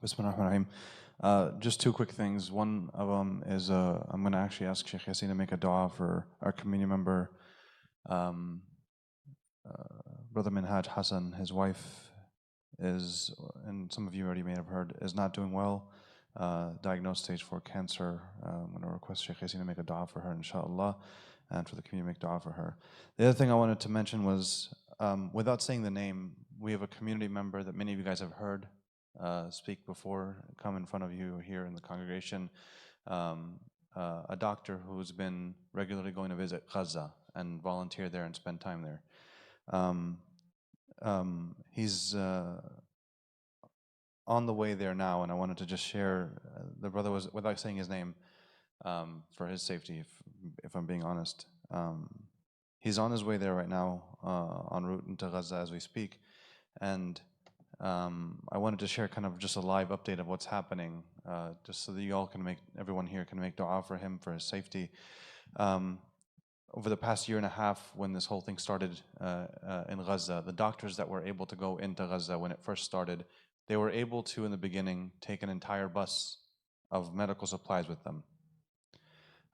Bismillah ar-Rahman ar-Rahim. Just two quick things. One of them is I'm going to actually ask Sheikh Yassin to make a dua for our community member, um, Brother Minhaj Hassan. His wife is, and some of you already may have heard, is not doing well. Diagnosed stage 4 cancer. I'm going to request Sheikh Yassin to make a dua for her, inshallah, and for the community to make dua for her. The other thing I wanted to mention was, without saying the name, we have a community member that many of you guys have heard speak before, come in front of you here in the congregation, a doctor who's been regularly going to visit Gaza and volunteer there and spend time there. He's on the way there now, and I wanted to just share, the brother was, without saying his name, for his safety, if I'm being honest. He's on his way there right now, en route into Gaza as we speak, and I wanted to share kind of just a live update of what's happening, just so that you all can everyone here can make dua for him, for his safety. Over the past year and a half, when this whole thing started in Gaza, the doctors that were able to go into Gaza when it first started, they were able to, in the beginning, take an entire bus of medical supplies with them.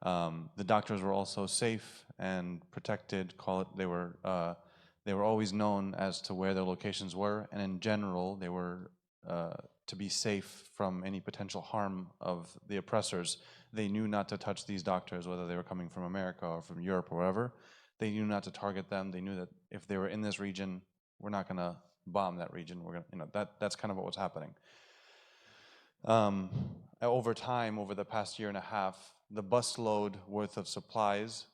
The doctors were also safe and protected. They were always known as to where their locations were, and in general, they were to be safe from any potential harm of the oppressors. They knew not to touch these doctors, whether they were coming from America or from Europe or wherever. They knew not to target them. They knew that if they were in this region, we're not going to bomb that region. We're going to, that's kind of what was happening. Over time, over the past year and a half, the busload worth of supplies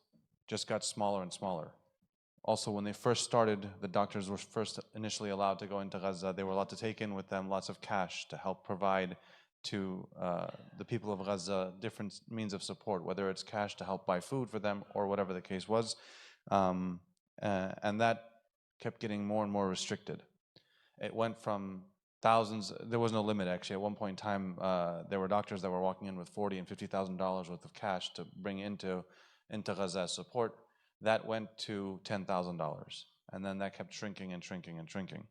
just got smaller and smaller. Also, when they first started, the doctors were first initially allowed to go into Gaza. They were allowed to take in with them lots of cash to help provide to the people of Gaza different means of support, whether it's cash to help buy food for them or whatever the case was. And that kept getting more and more restricted. It went from thousands, there was no limit actually. At one point in time, there were doctors that were walking in with $40,000 and $50,000 worth of cash to bring into Gaza as support. That went to $10,000, and then that kept shrinking and shrinking and shrinking.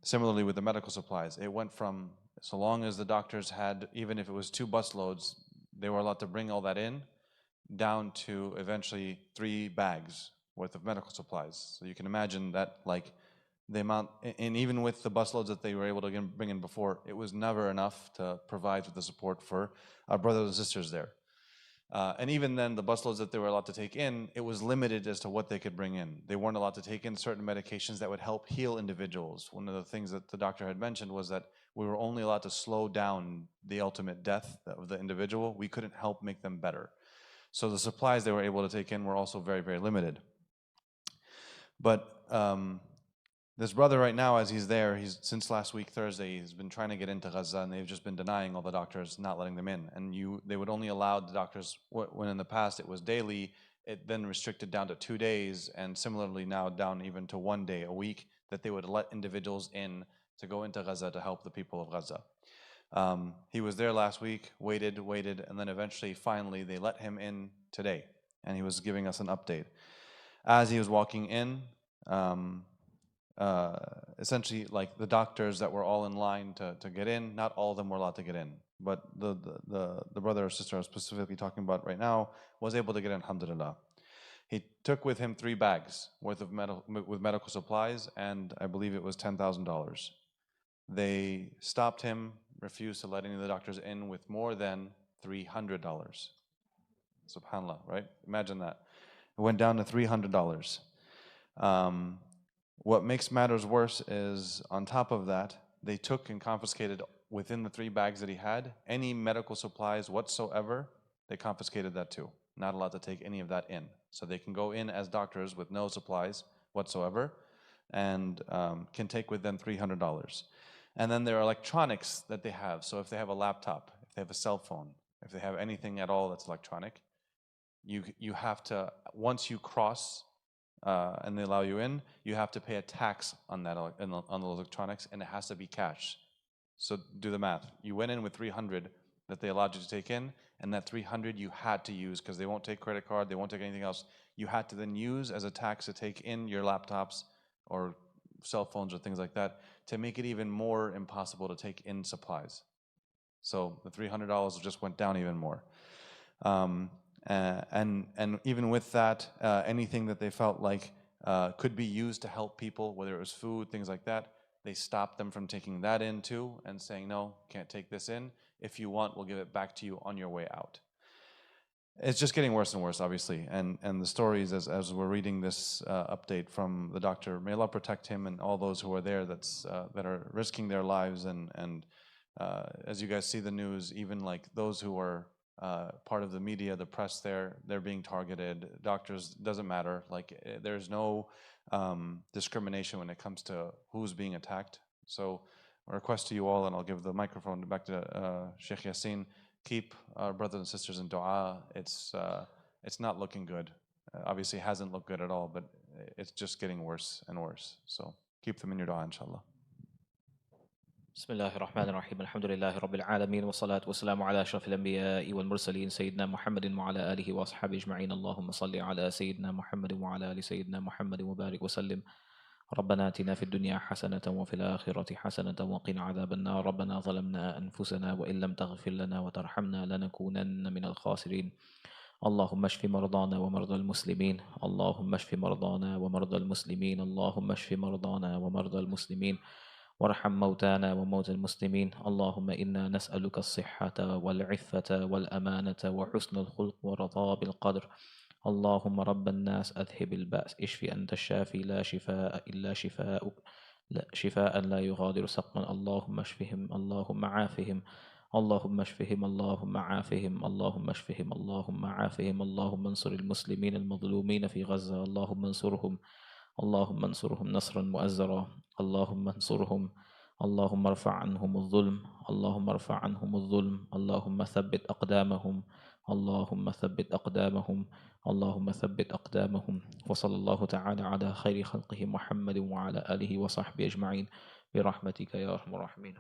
Similarly with the medical supplies, it went from, so long as the doctors had, even if it was 2 busloads, they were allowed to bring all that in, down to eventually 3 bags worth of medical supplies. So you can imagine that, like, the amount, and even with the busloads that they were able to bring in before, it was never enough to provide for the support for our brothers and sisters there. And even then, the busloads that they were allowed to take in, it was limited as to what they could bring in. They weren't allowed to take in certain medications that would help heal individuals. One of the things that the doctor had mentioned was that we were only allowed to slow down the ultimate death of the individual. We couldn't help make them better. So the supplies they were able to take in were also very, very limited. But this brother right now, as he's there, since last week, Thursday, he's been trying to get into Gaza, and they've just been denying all the doctors, not letting them in. And they would only allow the doctors, when in the past it was daily, it then restricted down to 2 days, and similarly now down even to 1 day a week, that they would let individuals in to go into Gaza to help the people of Gaza. He was there last week, waited, and then eventually, finally, they let him in today, and he was giving us an update. As he was walking in, essentially, like, the doctors that were all in line to get in, not all of them were allowed to get in, but the brother or sister I was specifically talking about right now was able to get in, alhamdulillah. He took with him 3 bags worth of medical supplies, and I believe it was $10,000. They stopped him, refused to let any of the doctors in with more than $300. SubhanAllah, right? Imagine that. It went down to $300. What makes matters worse is, on top of that, they took and confiscated within the 3 bags that he had, any medical supplies whatsoever. They confiscated that too. Not allowed to take any of that in. So they can go in as doctors with no supplies whatsoever, and can take with them $300. And then there are electronics that they have. So if they have a laptop, if they have a cell phone, if they have anything at all that's electronic, you have to, once you cross and they allow you in, you have to pay a tax on that, on the electronics, and it has to be cash. So do the math. You went in with 300 that they allowed you to take in, and that 300 you had to use, because they won't take credit card, they won't take anything else. You had to then use as a tax to take in your laptops or cell phones or things like that, to make it even more impossible to take in supplies. So the $300 just went down even more. And even with that, anything that they felt like could be used to help people, whether it was food, things like that, they stopped them from taking that in too and saying, no, can't take this in. If you want, we'll give it back to you on your way out. It's just getting worse and worse, obviously. And the stories, as we're reading this update from the doctor, may Allah protect him and all those who are there that are risking their lives. And as you guys see the news, even like those who are part of the media, the press, they're being targeted. Doctors, doesn't matter. Like there's no discrimination when it comes to who's being attacked. So a request to you all, and I'll give the microphone back to Sheikh Yassin. Keep our brothers and sisters in dua. It's not looking good. Obviously, hasn't looked good at all, but it's just getting worse and worse. So keep them in your dua, inshallah. بسم الله الرحمن الرحيم الحمد لله رب العالمين والصلاة والسلام على أشرف الأنبياء والمرسلين سيدنا محمد وعلى آله وأصحابه أجمعين اللهم صل على سيدنا محمد وعلى آل سيدنا محمد وبارك وسلم ربنا آتنا في الدنيا حسنة وفي الآخرة حسنة وقنا عذاب النار ربنا ظلمنا أنفسنا وإن لم تغفر لنا وترحمنا لنكونن من الخاسرين اللهم اشف مرضانا ومرضى المسلمين اللهم اشف مرضانا ومرضى المسلمين اللهم اشف مرضانا ومرضى المسلمين وارحم موتانا وموتى المسلمين اللهم إنا نسألك الصحة والعفة والأمانة وحسن الخلق ورضا بالقدر اللهم رب الناس أذهب البأس اشف أنت الشافي لا شفاء إلا شفاءك لا شفاء لا يغادر سقما اللهم اشفهم اللهم عافهم اللهم اشفهم اللهم عافهم اللهم اشفهم اللهم عافهم اللهم انصر المسلمين المظلومين في غزة اللهم انصرهم اللهم انصرهم نصرا مؤزرا اللهم انصرهم اللهم ارفع عنهم الظلم اللهم ارفع عنهم الظلم اللهم ثبت أقدامهم اللهم ثبت أقدامهم اللهم ثبت أقدامهم وصلى الله تعالى على خير خلقه محمد وعلى آله وصحبه أجمعين برحمتك يا أرحم الراحمين